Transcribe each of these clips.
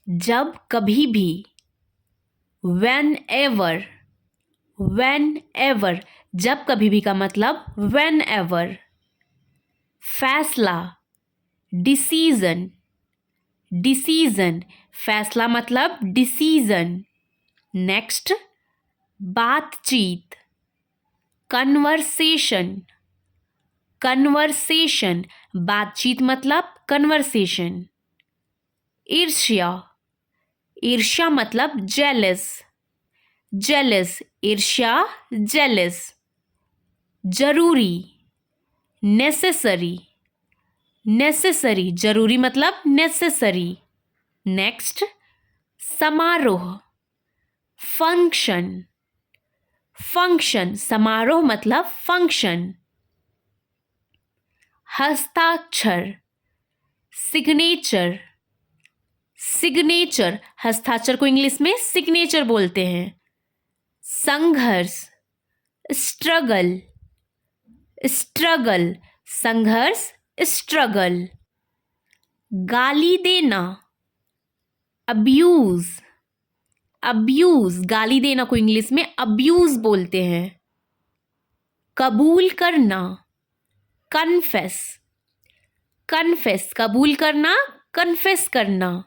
जब कभी भी, वेन एवर, वेन एवर, जब कभी भी का मतलब वेन एवर। फैसला, डिसीजन, डिसीजन, फैसला मतलब डिसीजन। नेक्स्ट, बातचीत, कन्वर्सेशन, कन्वर्सेशन, बातचीत मतलब कन्वर्सेशन। ईर्ष्या, ईर्ष्या मतलब जेलस, जेलस, ईर्ष्या, जेलस। जरूरी, नेसेसरी, नेसेसरी, जरूरी मतलब नेसेसरी। नेक्स्ट, समारोह, फंक्शन, फंक्शन, समारोह मतलब फंक्शन। हस्ताक्षर, सिग्नेचर, सिग्नेचर, हस्ताक्षर को इंग्लिश में सिग्नेचर बोलते हैं। संघर्ष, स्ट्रगल, स्ट्रगल, संघर्ष, स्ट्रगल। गाली देना, अब्यूज, अब्यूज, गाली देना को इंग्लिश में अब्यूज बोलते हैं। कबूल करना, कन्फेस, कन्फेस, कबूल करना, कन्फेस करना।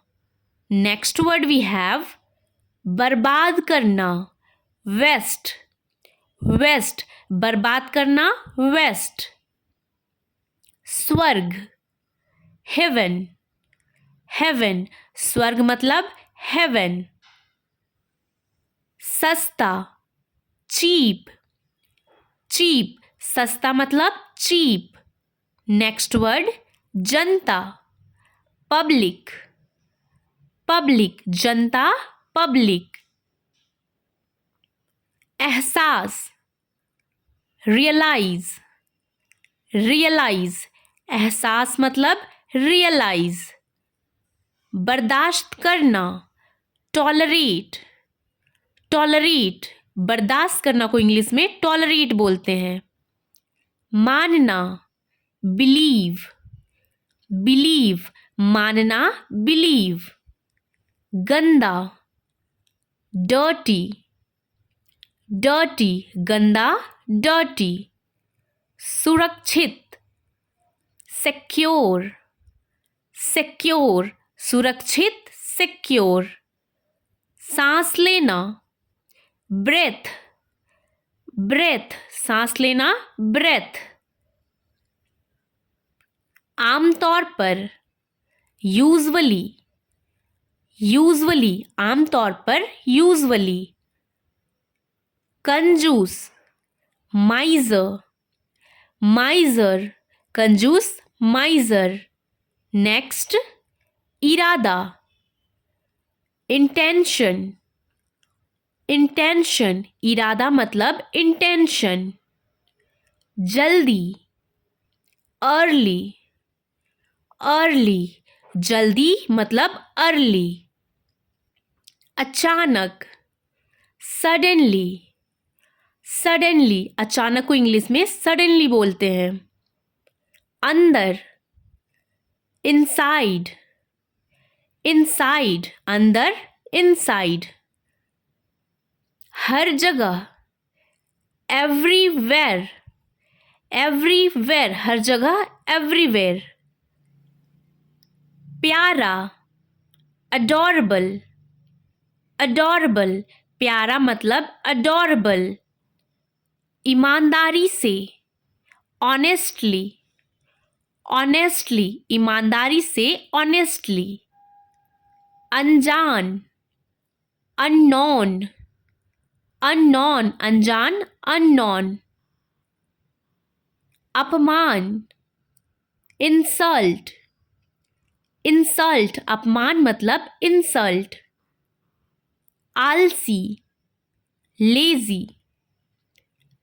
नेक्स्ट वर्ड वी हैव बर्बाद करना, वेस्ट, वेस्ट, बर्बाद करना, वेस्ट। स्वर्ग, हेवन, हेवन, स्वर्ग मतलब हेवन। सस्ता, चीप, चीप, सस्ता मतलब चीप। नेक्स्ट वर्ड जनता, पब्लिक, पब्लिक, जनता, पब्लिक। एहसास, रियलाइज, रियलाइज, एहसास मतलब रियलाइज। बर्दाश्त करना, टॉलरेट, टॉलरेट, बर्दाश्त करना को इंग्लिश में टॉलरेट बोलते हैं। मानना, बिलीव, बिलीव, मानना, बिलीव। गंदा, डर्टी, डर्टी, गंदा, डर्टी। सुरक्षित, सिक्योर, सिक्योर, सुरक्षित, सिक्योर। सांस लेना, ब्रेथ, ब्रेथ, सांस लेना, ब्रेथ। आमतौर पर, यूजुअली, यूजुअली, आमतौर पर, यूजुअली। कंजूस, माइजर, माइजर, कंजूस, माइजर। नेक्स्ट, इरादा, इंटेंशन, इंटेंशन, इरादा मतलब इंटेंशन। जल्दी, अर्ली, अर्ली, जल्दी मतलब अर्ली। अचानक, सडनली, सडनली, अचानक को इंग्लिश में सडनली बोलते हैं। अंदर, इनसाइड, इनसाइड, अंदर, इनसाइड। हर जगह, एवरीवेयर, एवरीवेयर, हर जगह, एवरीवेयर। प्यारा, अडोरेबल, अडोरेबल, प्यारा मतलब अडोरेबल। ईमानदारी से, ऑनेस्टली, ऑनेस्टली, ईमानदारी से, ऑनेस्टली। अनजान, अननोन, अननोन, अनजान, अननोन। अपमान, इंसल्ट, इंसल्ट, अपमान मतलब इंसल्ट। आलसी, लेजी,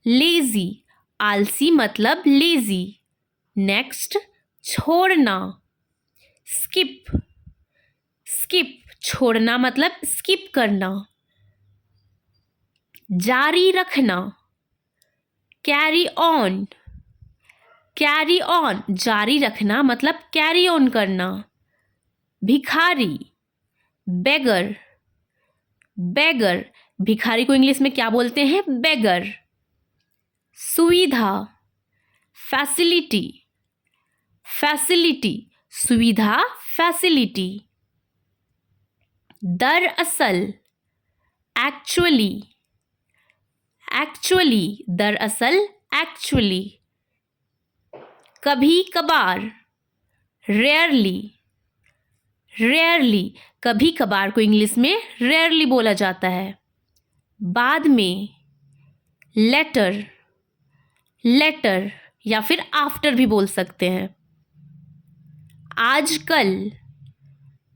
लेजी, आलसी मतलब लेजी। नेक्स्ट, छोड़ना, स्किप, स्किप, छोड़ना मतलब स्किप करना। जारी रखना, कैरी ऑन, कैरी ऑन, जारी रखना मतलब कैरी ऑन करना। भिखारी, बेगर, बेगर, भिखारी को इंग्लिश में क्या बोलते हैं? बेगर। सुविधा, फैसिलिटी, फैसिलिटी, सुविधा, फैसिलिटी। दरअसल, एक्चुअली, एक्चुअली, दरअसल, एक्चुअली। कभी कभार, रेयरली, रेयरली, कभी कभार को इंग्लिश में रेयरली बोला जाता है। बाद में, लेटर, लेटर या फिर आफ्टर भी बोल सकते हैं। आजकल,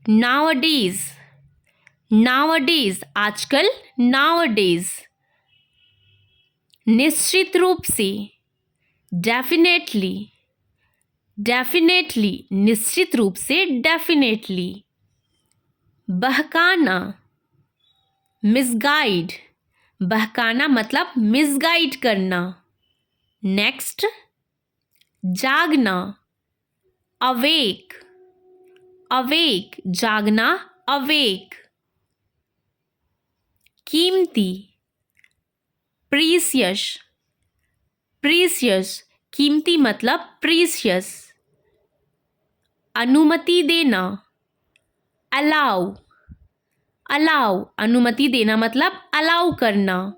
नाउअडेज, नाउअडेज, आजकल, नाउअडेज। निश्चित रूप से, डेफिनेटली, डेफिनेटली, निश्चित रूप से, डेफिनेटली। बहकाना, मिसगाइड, बहकाना मतलब मिसगाइड करना। नेक्स्ट, जागना, अवेक, अवेक, जागना, अवेक। कीमती, प्रीसियस, प्रीसियस, कीमती मतलब प्रीसियस। अनुमति देना, अलाउ, अलाउ, अनुमति देना मतलब अलाउ करना।